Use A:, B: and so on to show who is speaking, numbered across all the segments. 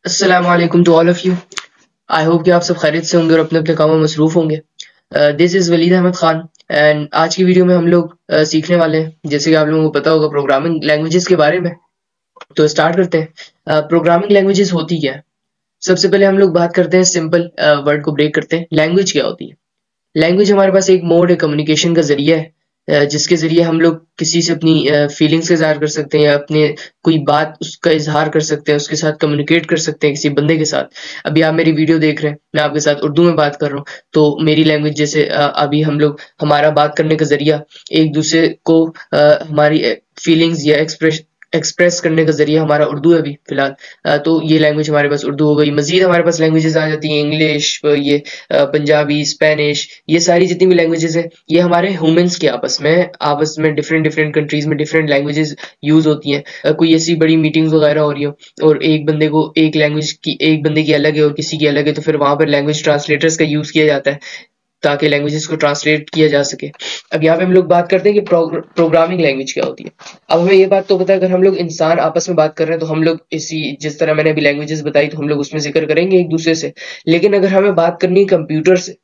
A: अस्सलाम वालेकुम to all of you. I hope कि आप सब खैरियत से होंगे और अपने अपने कामों में मसरूफ होंगे। This is Waleed Ahmed Khan and आज की वीडियो में हम लोग सीखने वाले हैं, जैसे कि आप लोगों को पता होगा, प्रोग्रामिंग लैंग्वेजेस के बारे में। तो स्टार्ट करते हैं। प्रोग्रामिंग लैंग्वेजेस होती क्या है? सबसे पहले हम लोग बात करते हैं, सिंपल वर्ड को ब्रेक करते हैं। लैंग्वेज क्या होती है? लैंग्वेज हमारे पास एक मोड है, कम्युनिकेशन का जरिया है, जिसके ज़रिए हम लोग किसी से अपनी फीलिंग्स का इज़हार कर सकते हैं या अपने कोई बात उसका इज़हार कर सकते हैं, उसके साथ कम्युनिकेट कर सकते हैं किसी बंदे के साथ। अभी आप मेरी वीडियो देख रहे हैं, मैं आपके साथ उर्दू में बात कर रहा हूँ, तो मेरी लैंग्वेज जैसे अभी हम लोग हमारा बात करने का ज़रिया एक-दूसरे को हमारी फीलिंग्स या एक्सप्रेस करने का ज़रिया हमारा उर्दू है अभी फ़िलहाल। तो ये लैंग्वेज हमारे पास उर्दू हो गई। मज़ीद हमारे पास लैंग्वेजेज़ आ जाती हैं, इंग्लिश, पंजाबी, स्पेनिश, ये सारी जितनी भी लैंग्वेजेज़ हैं, ये हमारे ह्यूमन्स के आपस में डिफरेंट डिफरेंट कंट्रीज़ में डिफरेंट लैंग्वेजेज़ यूज़ होती हैं। कोई ऐसी बड़ी मीटिंग्स वगैरह हो रही हो और एक बंदे की अलग है और किसी की अलग है, तो फिर वहाँ पर लैंग्वेज ट्रांसलेटर्स का यूज़ किया जाता है ताकि लैंग्वेजेस को ट्रांसलेट किया जा सके। अब यहाँ पे हम लोग बात करते हैं कि प्रोग्रामिंग लैंग्वेज क्या होती है। अब हमें ये बात तो पता है, अगर हम लोग इंसान आपस में बात कर रहे हैं तो हम लोग इसी जिस तरह मैंने अभी लैंग्वेजेस बताई तो हम लोग उसमें जिक्र करेंगे एक दूसरे से। लेकिन अगर हमें बात करनी है कंप्यूटर से,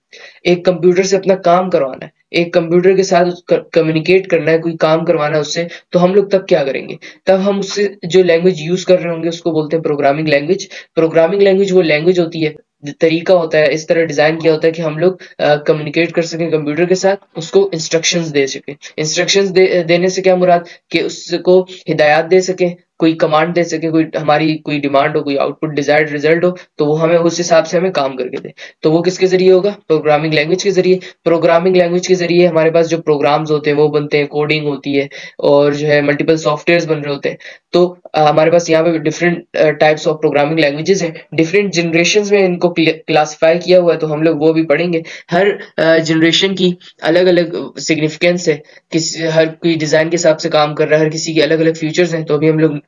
A: एक कंप्यूटर से अपना काम करवाना है, एक कंप्यूटर के साथ कम्युनिकेट करना है, कोई काम करवाना है उससे, तो हम लोग तब क्या करेंगे? तब हम उससे जो लैंग्वेज यूज कर रहे होंगे उसको बोलते हैं प्रोग्रामिंग लैंग्वेज। प्रोग्रामिंग लैंग्वेज वो लैंग्वेज होती है, तरीका होता है, इस तरह डिजाइन किया होता है कि हम लोग कम्युनिकेट कर सकें कंप्यूटर के साथ, उसको इंस्ट्रक्शंस दे सकें। देने से क्या मुराद कि उसको हिदायत दे सकें, कोई कमांड दे सके, कोई हमारी कोई डिमांड हो, कोई आउटपुट डिजायर्ड रिजल्ट हो, तो वो हमें उस हिसाब से हमें काम करके दे। तो वो किसके जरिए होगा? प्रोग्रामिंग लैंग्वेज के जरिए। प्रोग्रामिंग लैंग्वेज के जरिए हमारे पास जो प्रोग्राम्स होते हैं वो बनते हैं, कोडिंग होती है और जो है मल्टीपल सॉफ्टवेयर्स बन रहे होते हैं। तो हमारे पास यहाँ पे different types of programming languages हैं, डिफरेंट जनरेशंस में इनको क्लासिफाई किया हुआ है, तो हम लोग वो भी पढ़ेंगे। हर जनरेशन की अलग अलग सिग्निफिकेंस है, किसी हर कोई डिजाइन के हिसाब से काम कर रहा है, हर किसी के अलग अलग फ्यूचर्स हैं, तो अभी हम लोग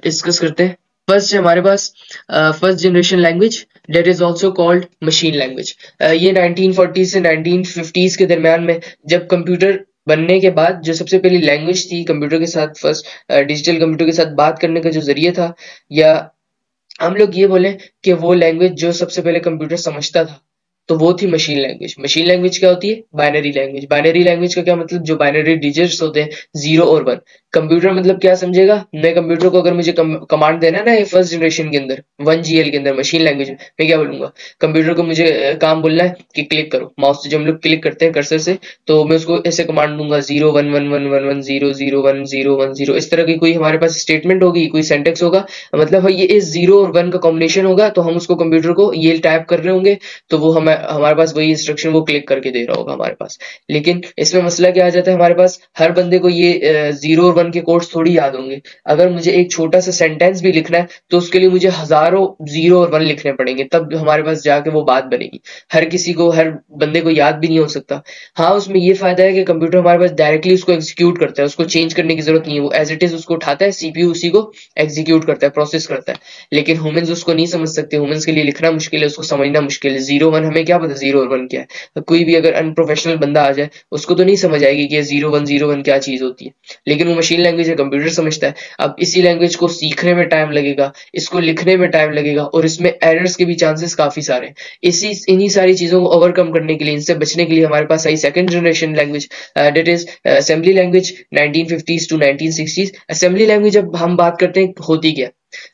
A: डिस्कस करते हैं। फर्स्ट है हमारे पास first generation language, that is also called machine language. ये 1940 से 1950s के दरमियान में, जब कंप्यूटर बनने के बाद जो सबसे पहली लैंग्वेज थी कंप्यूटर के साथ, फर्स्ट डिजिटल कंप्यूटर के साथ बात करने का जो जरिया था, या हम लोग ये बोले कि वो लैंग्वेज जो सबसे पहले कंप्यूटर समझता था, तो वो थी मशीन लैंग्वेज। मशीन लैंग्वेज क्या होती है? Binary language. बाइनरी लैंग्वेज का क्या मतलब? जो बाइनरी डिजिट्स होते हैं, 0 और 1। कंप्यूटर मतलब क्या समझेगा? मैं कंप्यूटर को अगर मुझे कमांड देना है ना, ये फर्स्ट जनरेशन के अंदर 1GL के अंदर मशीन लैंग्वेज में, मैं क्या बोलूंगा? कंप्यूटर को मुझे काम बोलना है कि क्लिक करो, माउस से जो हम लोग क्लिक करते हैं कर्सर से, तो मैं उसको ऐसे कमांड दूंगा, 0 1 1 1 1 1 0 0 1 0, इस तरह की कोई हमारे पास स्टेटमेंट होगी, कोई सेंटेक्स होगा, मतलब ये इस 0 और 1 का कॉम्बिनेशन होगा, तो हम उसको कंप्यूटर को ये टाइप कर रहे होंगे, तो वो हमारे पास वही इंस्ट्रक्शन वो क्लिक करके दे रहा होगा हमारे पास। लेकिन इसमें मसला क्या आ जाता है, हमारे पास हर बंदे को ये 0 और 1 के कोड्स थोड़ी याद होंगे। अगर मुझे एक छोटा सा सेंटेंस भी लिखना है तो उसके लिए मुझे हजारों 0 और 1 लिखने पड़ेंगे, तब हमारे पास जाके वो बात बनेगी। हर बंदे को याद भी नहीं हो सकता। हाँ, उसमें ये फायदा है कि कंप्यूटर हमारे पास डायरेक्टली उसको एग्जीक्यूट करता है, उसको चेंज करने की जरूरत नहीं है, वो एज इट इज उसको उठाता है, सीपीयू उसी को एग्जीक्यूट करता है, प्रोसेस करता है। लेकिन ह्यूमंस उसको नहीं समझ सकते, ह्यूमंस के लिए लिखना मुश्किल है, उसको समझना मुश्किल है। 0 1 हमें क्या पता 0 और 1 क्या है? कोई भी अगर अनप्रोफेशनल बंदा आ जाए उसको तो नहीं समझ आएगी कि 0 1 क्या चीज होती है। लेकिन वो मशीन लैंग्वेज है, कंप्यूटर समझता है। अब इसी लैंग्वेज को सीखने में टाइम लगेगा, इसको लिखने में टाइम लगेगा, और इसमें एरर्स के भी चांसेस काफी सारे हैं। इन्हीं सारी चीजों को ओवरकम करने के लिए, इनसे बचने के लिए हमारे पास आई second generation language, that is assembly language, 1950s to 1960s। Assembly language अब हम बात करते हैं होती क्या?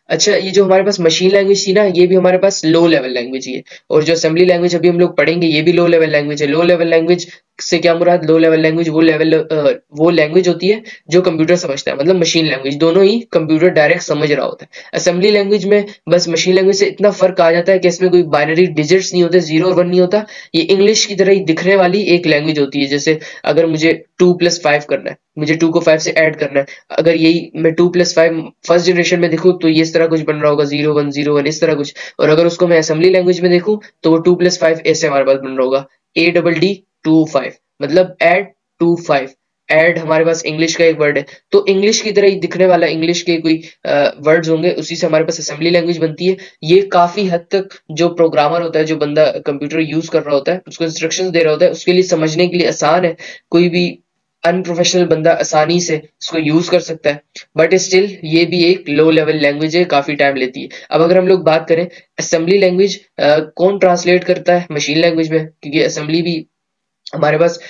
A: अच्छा, ये जो हमारे पास मशीन लैंग्वेज थी ना, ये भी हमारे पास लो लेवल लैंग्वेज ही है, और जो असेंबली लैंग्वेज अभी हम लोग पढ़ेंगे ये भी लो लेवल लैंग्वेज है। लो लेवल लैंग्वेज से क्या मुराद? लो लेवल लैंग्वेज वो लैंग्वेज होती है जो कंप्यूटर समझता है, मतलब मशीन लैंग्वेज दोनों ही कंप्यूटर डायरेक्ट समझ रहा होता है। असेंबली लैंग्वेज में बस मशीन लैंग्वेज से इतना फर्क आ जाता है कि इसमें कोई बाइनरी डिजिट्स नहीं होते, 0 और 1 नहीं होता। ये इंग्लिश की तरह ही दिखने वाली एक लैंग्वेज होती है। जैसे अगर मुझे 2 + 5 करना है, मुझे 2 को 5 से ऐड करना है, अगर यही मैं 2 + 5 फर्स्ट जनरेशन में देखूं तो ये इस तरह कुछ बन रहा होगा, 0 1 0 1 इस तरह कुछ। और अगर उसको मैं असेंबली लैंग्वेज में देखूं तो वो 2 + 5 ऐसे हमारे पास बन रहा होगा, ADD 2 5, मतलब ऐड 2 5। ऐड हमारे पास इंग्लिश का एक वर्ड है, तो इंग्लिश की तरह ही दिखने वाला इंग्लिश के कोई वर्ड्स होंगे, उसी से हमारे पास असेंबली लैंग्वेज बनती है। ये काफी हद तक जो प्रोग्रामर होता है, जो बंदा कंप्यूटर यूज कर रहा होता है, उसको इंस्ट्रक्शंस दे रहा होता है, उसके लिए समझने के लिए आसान है। कोई भी अनप्रोफेशनल बंदा आसानी से इसको यूज कर सकता है, बट स्टिल ये भी एक लो लेवल लैंग्वेज है, काफी टाइम लेती है। अब अगर हम लोग बात करें असेंबली लैंग्वेज, कौन ट्रांसलेट करता है मशीन लैंग्वेज में, क्योंकि असेंबली भी हमारे पास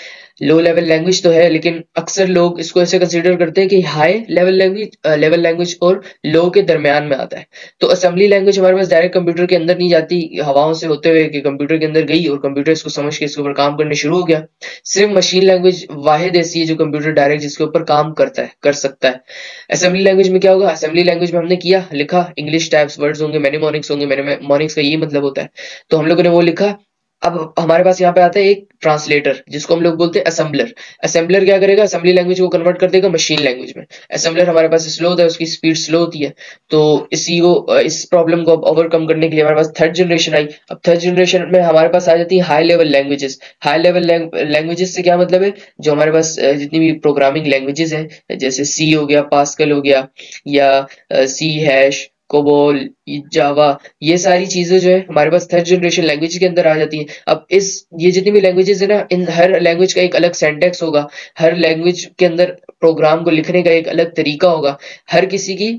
A: लो लेवल लैंग्वेज तो है, लेकिन अक्सर लोग इसको ऐसे कंसीडर करते हैं कि हाई लेवल लैंग्वेज और लो के दरमियान में आता है। तो असेंबली लैंग्वेज हमारे पास डायरेक्ट कंप्यूटर के अंदर नहीं जाती हवाओं से होते हुए कि कंप्यूटर के अंदर गई और कंप्यूटर इसको समझ के इसके ऊपर काम करने शुरू हो गया। सिर्फ मशीन लैंग्वेज वाहिद ऐसी है जो कंप्यूटर डायरेक्ट जिसके ऊपर काम करता है, कर सकता है। असेंबली लैंग्वेज में क्या होगा, असेंबली लैंग्वेज में हमने किया लिखा, इंग्लिश टाइप्स वर्ड्स होंगे, मेनेमोनिक्स होंगे, मेनेमोनिक्स का यही मतलब होता है। तो हम लोगों ने वो लिखा। अब हमारे पास यहाँ पे आता है एक ट्रांसलेटर जिसको हम लोग बोलते हैं असेंबलर। असेंबलर क्या करेगा, असेंबली लैंग्वेज को कन्वर्ट कर देगा मशीन लैंग्वेज में। असेंबलर हमारे पास स्लो होता है, उसकी स्पीड स्लो होती है। तो इस प्रॉब्लम को ओवरकम करने के लिए हमारे पास थर्ड जनरेशन आई। अब थर्ड जनरेशन में हमारे पास आ जाती है high level languages. High level languages से क्या मतलब है, जो हमारे पास जितनी भी प्रोग्रामिंग लैंग्वेजेस हैं, जैसे सी हो गया, पास्कल हो गया, या सी हैश, कोबोल, जावा, ये सारी चीजें जो है हमारे पास थर्ड जनरेशन लैंग्वेज के अंदर आ जाती हैं। अब ये जितनी भी लैंग्वेजेस है ना, इन हर लैंग्वेज का एक अलग सेंटेक्स होगा, हर लैंग्वेज के अंदर प्रोग्राम को लिखने का एक अलग तरीका होगा, हर किसी की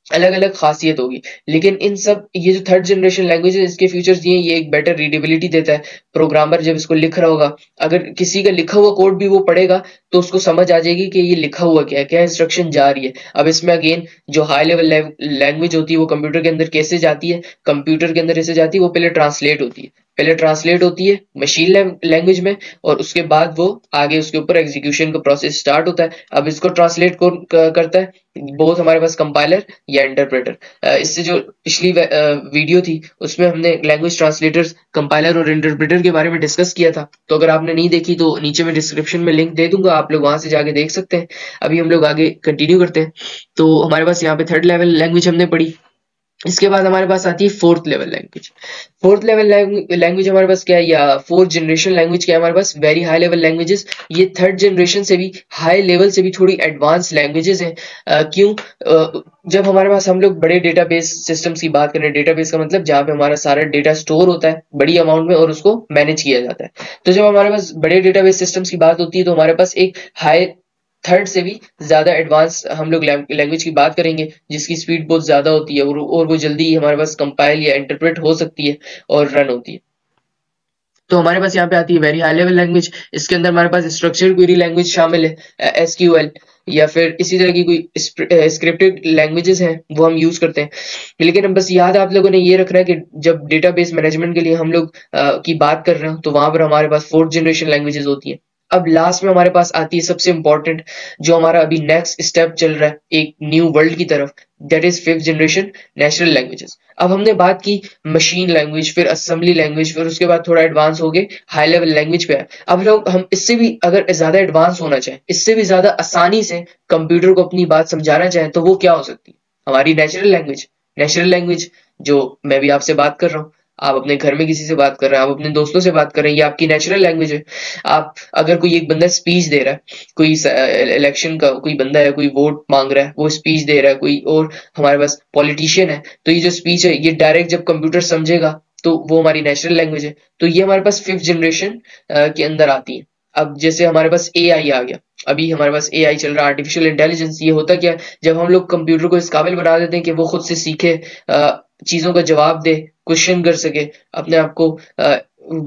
A: अलग अलग खासियत होगी। लेकिन इन सब ये जो थर्ड जनरेशन लैंग्वेज है इसके फीचर्स ये हैं, ये एक बेटर रीडेबिलिटी देता है। प्रोग्रामर जब इसको लिख रहा होगा, अगर किसी का लिखा हुआ कोड भी वो पढ़ेगा तो उसको समझ आ जाएगी कि ये लिखा हुआ क्या है, क्या इंस्ट्रक्शन जा रही है। अब इसमें अगेन जो हाई लेवल लैंग्वेज होती है वो कंप्यूटर के अंदर कैसे जाती है, कंप्यूटर के अंदर ऐसे जाती है, वो पहले ट्रांसलेट होती है, पहले ट्रांसलेट होती है मशीन लैंग्वेज में, और उसके बाद वो आगे उसके ऊपर एग्जीक्यूशन का प्रोसेस स्टार्ट होता है। अब इसको ट्रांसलेट कौन करता है, बहुत हमारे पास कंपाइलर या इंटरप्रेटर। इससे जो पिछली वीडियो थी उसमें हमने लैंग्वेज ट्रांसलेटर्स, कंपाइलर और इंटरप्रेटर के बारे में डिस्कस किया था। तो अगर आपने नहीं देखी तो नीचे मैं डिस्क्रिप्शन में लिंक दे दूंगा, आप लोग वहां से जाके देख सकते हैं। अभी हम लोग आगे कंटिन्यू करते हैं। तो हमारे पास यहाँ पे थर्ड लेवल लैंग्वेज हमने पढ़ी। इसके बाद हमारे पास आती है fourth level language. Fourth level language हमारे पास क्या है, या फोर्थ जनरेशन लैंग्वेज क्या है हमारे पास, वेरी हाई लेवल लैंग्वेजेस। ये थर्ड जनरेशन से भी हाई लेवल से भी थोड़ी एडवांस लैंग्वेजेस हैं। क्यों, जब हमारे पास हम लोग बड़े डेटाबेस सिस्टम्स की बात करें, डेटाबेस का मतलब जहाँ पे हमारा सारा डेटा स्टोर होता है बड़ी अमाउंट में और उसको मैनेज किया जाता है। तो जब हमारे पास बड़े डेटाबेस सिस्टम्स की बात होती है तो हमारे पास एक हाई थर्ड से भी ज्यादा एडवांस हम लोग लैंग्वेज की बात करेंगे जिसकी स्पीड बहुत ज्यादा होती है, और वो जल्दी हमारे पास कंपाइल या इंटरप्रेट हो सकती है और रन होती है। तो हमारे पास यहाँ पे आती है वेरी हाई लेवल लैंग्वेज। इसके अंदर हमारे पास स्ट्रक्चर्ड क्वेरी लैंग्वेज शामिल है, एसक्यूएल, या फिर इसी तरह की कोई स्क्रिप्टेड लैंग्वेजेस हैं वो हम यूज करते हैं। लेकिन अब बस याद आप लोगों ने ये रखना है कि जब डेटाबेस मैनेजमेंट के लिए हम लोग की बात कर रहे हो तो वहां पर हमारे पास फोर्थ जनरेशन लैंग्वेजेस होती है। अब लास्ट में हमारे पास आती है सबसे इंपॉर्टेंट, जो हमारा अभी नेक्स्ट स्टेप चल रहा है एक न्यू वर्ल्ड की तरफ, that is fifth generation natural languages. अब हमने बात की मशीन लैंग्वेज, फिर असेंबली लैंग्वेज, फिर उसके बाद थोड़ा एडवांस हो गए हाई लेवल लैंग्वेज पे। अब लोग हम इससे भी अगर ज्यादा एडवांस होना चाहें, इससे भी ज्यादा आसानी से कंप्यूटर को अपनी बात समझाना चाहें, तो वो क्या हो सकती है, हमारी नेचुरल लैंग्वेज। नेचुरल लैंग्वेज जो मैं भी आपसे बात कर रहा हूँ, आप अपने घर में किसी से बात कर रहे हैं, आप अपने दोस्तों से बात कर रहे हैं, ये आपकी नेचुरल लैंग्वेज है। आप अगर कोई एक बंदा स्पीच दे रहा है, कोई इलेक्शन का कोई बंदा है, कोई वोट मांग रहा है, वो स्पीच दे रहा है, कोई और हमारे पास पॉलिटिशियन है, तो ये जो स्पीच है ये डायरेक्ट जब कंप्यूटर समझेगा तो वो हमारी नेचुरल लैंग्वेज है। तो ये हमारे पास फिफ्थ जनरेशन के अंदर आती है। अब जैसे हमारे पास एआई आ गया, अभी हमारे पास एआई चल रहा है, आर्टिफिशियल इंटेलिजेंस। ये होता क्या है, जब हम लोग कंप्यूटर को इस काबिल बना देते हैं कि वो खुद से सीखे, चीजों का जवाब दे, क्वेश्चन कर सके, अपने आप को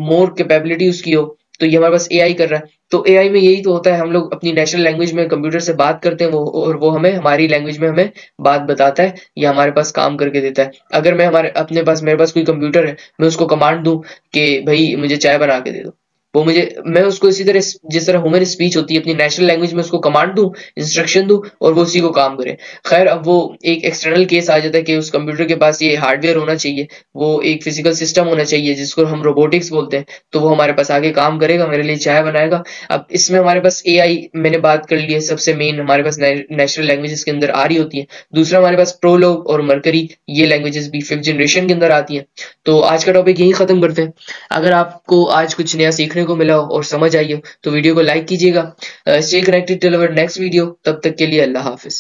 A: मोर कैपेबिलिटी उसकी हो, तो ये हमारे पास एआई कर रहा है। तो एआई में यही तो होता है, हम लोग अपनी नेशनल लैंग्वेज में कंप्यूटर से बात करते हैं, वो और वो हमें हमारी लैंग्वेज में हमें बात बताता है या हमारे पास काम करके देता है। अगर मैं मेरे पास कोई कंप्यूटर है, मैं उसको कमांड दूं कि भाई मुझे चाय बना के दे दो, वो मुझे, मैं उसको इसी तरह जिस तरह ह्यूमन स्पीच होती है अपनी नेशनल लैंग्वेज में उसको कमांड दूं, इंस्ट्रक्शन दूं और वो उसी को काम करे। खैर अब वो एक एक्सटर्नल केस आ जाता है कि उस कंप्यूटर के पास ये हार्डवेयर होना चाहिए, वो एक फिजिकल सिस्टम होना चाहिए जिसको हम रोबोटिक्स बोलते हैं, तो वो हमारे पास आगे काम करेगा, मेरे लिए चाय बनाएगा। अब इसमें हमारे पास एआई मैंने बात कर ली है, सबसे मेन हमारे पास नेशनल लैंग्वेजेस के अंदर आ रही होती है। दूसरा हमारे पास प्रोलॉग और मरकरी, ये लैंग्वेजेस भी फिफ्थ जनरेशन के अंदर आती हैं। तो आज का टॉपिक यही खत्म करते हैं। अगर आपको आज कुछ नया सीखने को मिला हो और समझ आई हो तो वीडियो को लाइक कीजिएगा। Stay connected till our next video, तब तक के लिए अल्लाह हाफिज।